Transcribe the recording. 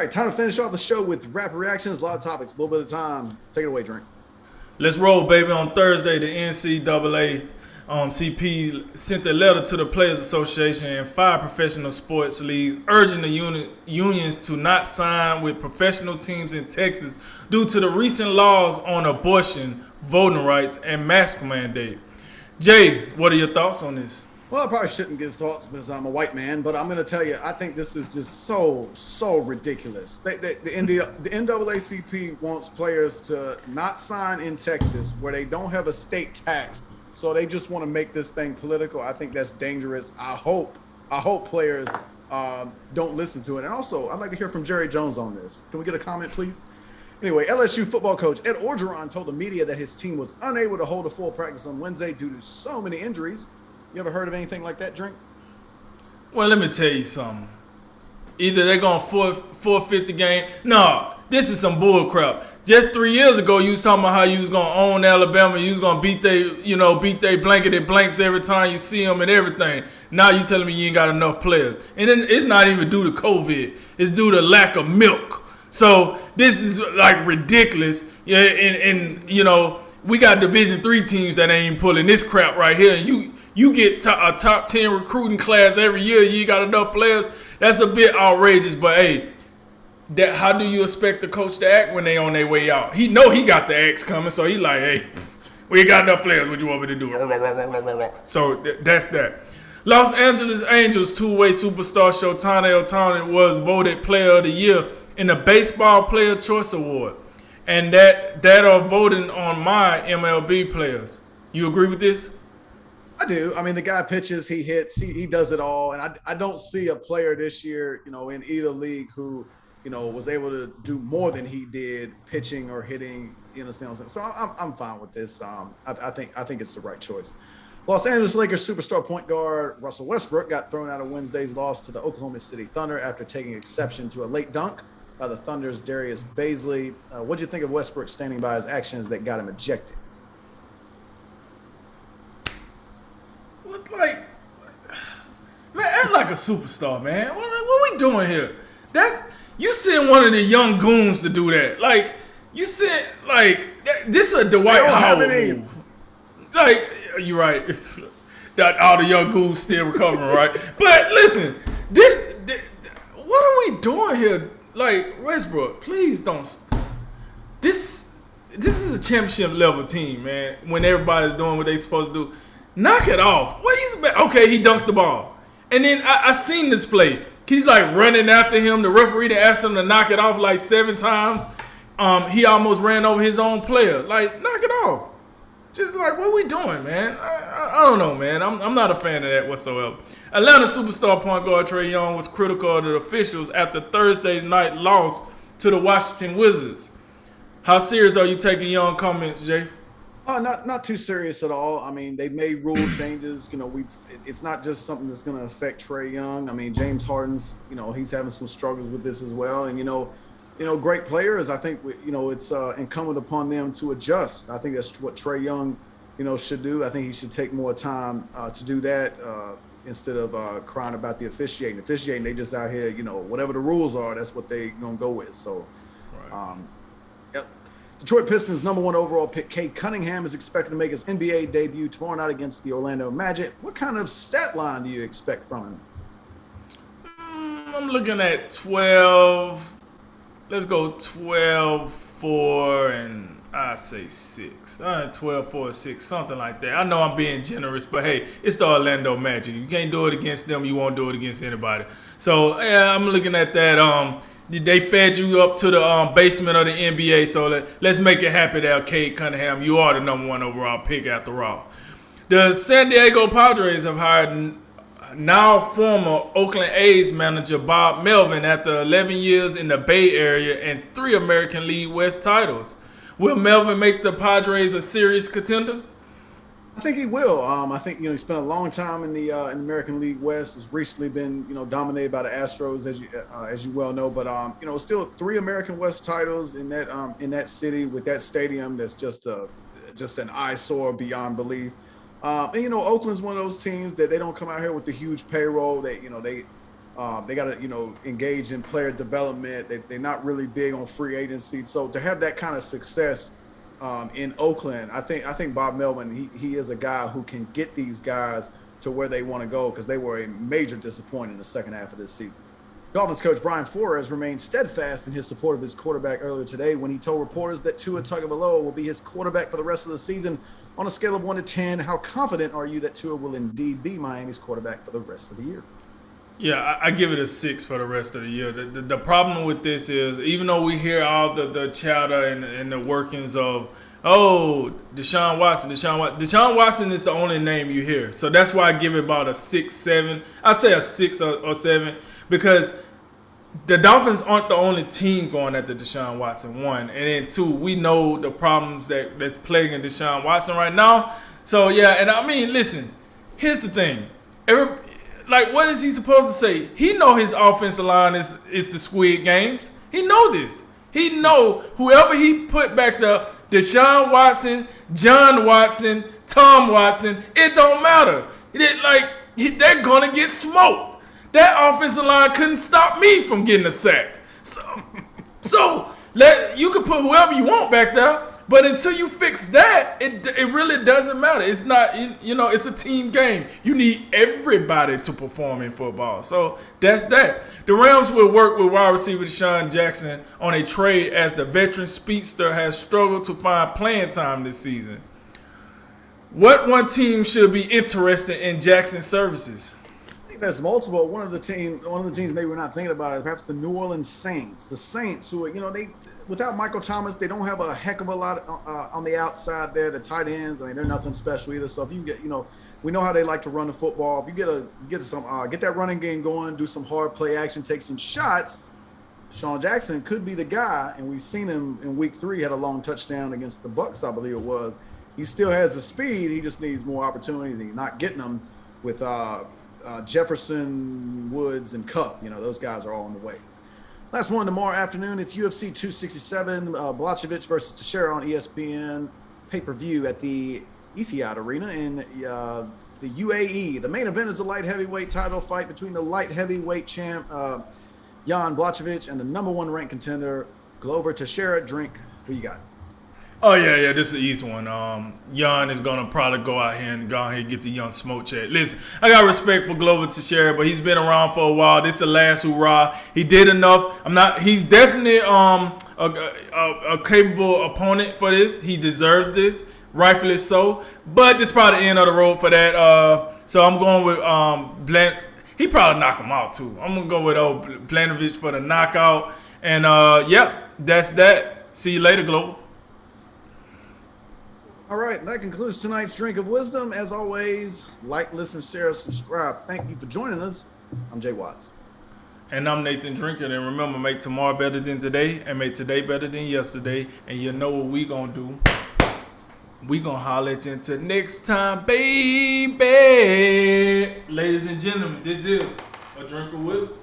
All right, time to finish off the show with rapid reactions. A lot of topics, a little bit of time. Take it away, Drink. Let's roll, baby. On Thursday, the NCAA CP sent a letter to the Players Association and five professional sports leagues urging the unions to not sign with professional teams in Texas due to the recent laws on abortion, voting rights, and mask mandate. Jay, what are your thoughts on this? Well, I probably shouldn't give thoughts because I'm a white man, but I'm going to tell you, I think this is just so ridiculous. The NAACP wants players to not sign in Texas where they don't have a state tax, so they just want to make this thing political. I think that's dangerous. I hope players don't listen to it. And also, I'd like to hear from Jerry Jones on this. Can we get a comment, please? Anyway, LSU football coach Ed Orgeron told the media that his team was unable to hold a full practice on Wednesday due to so many injuries. You ever heard of anything like that, Drink? Well, let me tell you something. Either they're going to forfeit the game. No, this is some bull crap. Just 3 years ago, you was talking about how you was going to own Alabama. You was going to beat they blanketed blanks every time you see them and everything. Now you telling me you ain't got enough players. And then it's not even due to COVID. It's due to lack of milk. So this is like ridiculous. Yeah, and we got Division III teams that ain't pulling this crap right here. And you get a top 10 recruiting class every year. You got enough players. That's a bit outrageous. But hey, how do you expect the coach to act when they on their way out? He know he got the X coming, so he like, hey, we ain't got enough players. What you want me to do? So that's that. Los Angeles Angels two-way superstar Shohei Ohtani was voted Player of the Year in the Baseball Player Choice Award, and that are voting on my MLB players. You agree with this? I do. I mean, the guy pitches, he hits, he does it all. And I don't see a player this year, in either league who, was able to do more than he did pitching or hitting, you understand what I'm saying? So I'm fine with this. I think it's the right choice. Los Angeles Lakers superstar point guard Russell Westbrook got thrown out of Wednesday's loss to the Oklahoma City Thunder after taking exception to a late dunk by the Thunder's Darius Bazley. What do you think of Westbrook standing by his actions that got him ejected? Man, act like a superstar, man. What we doing here? You send one of the young goons to do that. Like, you sent, this is a Dwight Howard move. Like, you're right. That all the young goons still recovering, right? But listen, what are we doing here? Like, Westbrook, please don't. This is a championship level team, man. When everybody's doing what they supposed to do. Knock it off. Okay, he dunked the ball. And then I seen this play. He's like running after him. The referee asked him to knock it off like 7 times. He almost ran over his own player. Like, knock it off. Just like, what are we doing, man? I don't know, man. I'm not a fan of that whatsoever. Atlanta superstar point guard Trae Young was critical of the officials after Thursday's night loss to the Washington Wizards. How serious are you taking Young comments, Jay? Not too serious at all. I mean, they've made rule changes. It's not just something that's going to affect Trae Young. I mean, James Harden's, he's having some struggles with this as well. And great players. I think it's incumbent upon them to adjust. I think that's what Trae Young, should do. I think he should take more time to do that instead of crying about the officiating. Officiating, they just out here, whatever the rules are, that's what they gonna go with. So, right. Yep. Detroit Pistons #1 overall pick Cade Cunningham is expected to make his NBA debut tomorrow night against the Orlando Magic. What kind of stat line do you expect from him? I'm looking at 12. Let's go 12, 4, and I say 6. 12, 4, 6, something like that. I know I'm being generous, but hey, it's the Orlando Magic. You can't do it against them. You won't do it against anybody. So, yeah, I'm looking at that. They fed you up to the basement of the NBA, so let's make it happen there, Cade Cunningham. You are the #1 overall pick after all. The San Diego Padres have hired now former Oakland A's manager Bob Melvin after 11 years in the Bay Area and 3 American League West titles. Will Melvin make the Padres a serious contender? I think he will. I think he spent a long time in the American League West. Has recently been dominated by the Astros, as you well know. But still 3 American West titles in that city with that stadium. That's just an eyesore beyond belief. And Oakland's one of those teams that they don't come out here with the huge payroll. They They got to, engage in player development. They're not really big on free agency. So to have that kind of success in Oakland, I think Bob Melvin, he is a guy who can get these guys to where they want to go, because they were a major disappointment in the second half of this season. Dolphins coach Brian Flores remained steadfast in his support of his quarterback earlier today when he told reporters that Tua Tagovailoa will be his quarterback for the rest of the season. On a scale of 1 to 10, how confident are you that Tua will indeed be Miami's quarterback for the rest of the year? Yeah, I give it a 6 for the rest of the year. The problem with this is, even though we hear all the chatter and the workings of, Deshaun Watson is the only name you hear. So that's why I give it about a 6, 7. I say a 6 or 7, because the Dolphins aren't the only team going after Deshaun Watson, 1. And then 2, we know the problems that's plaguing Deshaun Watson right now. So, yeah, and I mean, listen, here's the thing. What is he supposed to say? He know his offensive line is the Squid Games. He know this. He know whoever he put back there, Deshaun Watson, John Watson, Tom Watson, it don't matter. They're going to get smoked. That offensive line couldn't stop me from getting a sack. So you can put whoever you want back there, but until you fix that, it really doesn't matter. It's not, it's a team game. You need everybody to perform in football. So that's that. The Rams will work with wide receiver Deshaun Jackson on a trade, as the veteran speedster has struggled to find playing time this season. What one team should be interested in Jackson's services? There's multiple. One of the teams maybe we're not thinking about it, perhaps the New Orleans Saints. The Saints, who they without Michael Thomas, they don't have a heck of a lot on the outside there. The tight ends, I mean, they're nothing special either. So if you get, we know how they like to run the football. If you get that running game going, do some hard play action, take some shots, Sean Jackson could be the guy. And we've seen him in week 3, had a long touchdown against the Bucs, I believe it was. He still has the speed. He just needs more opportunities, and he's not getting them with Jefferson, Woods, and Kupp. Those guys are all on the way. Last one tomorrow afternoon. It's UFC 267, BLACHOWICZ versus TEIXEIRA on ESPN pay-per-view at the Etihad Arena in the UAE. The main event is a light heavyweight title fight between the light heavyweight champ Jan Blachowicz and the number 1 ranked contender Glover Teixeira. Drink. Who you got? Oh, yeah, this is an easy one. Jan is going to probably go out here and get the young smoke check. Listen, I got respect for Glover Teixeira, but he's been around for a while. This is the last hurrah. He did enough. He's definitely a capable opponent for this. He deserves this, rightfully so. But this is probably the end of the road for that. So I'm going with he probably knock him out, too. I'm going to go with Blachowicz for the knockout. And, that's that. See you later, Glover. All right, that concludes tonight's Drink of Wisdom. As always, like, listen, share, subscribe. Thank you for joining us. I'm Jay Watts. And I'm Nathan Drinker. And remember, make tomorrow better than today and make today better than yesterday. And you know what we going to do. We going to holler at you until next time, baby. Ladies and gentlemen, this is a Drink of Wisdom.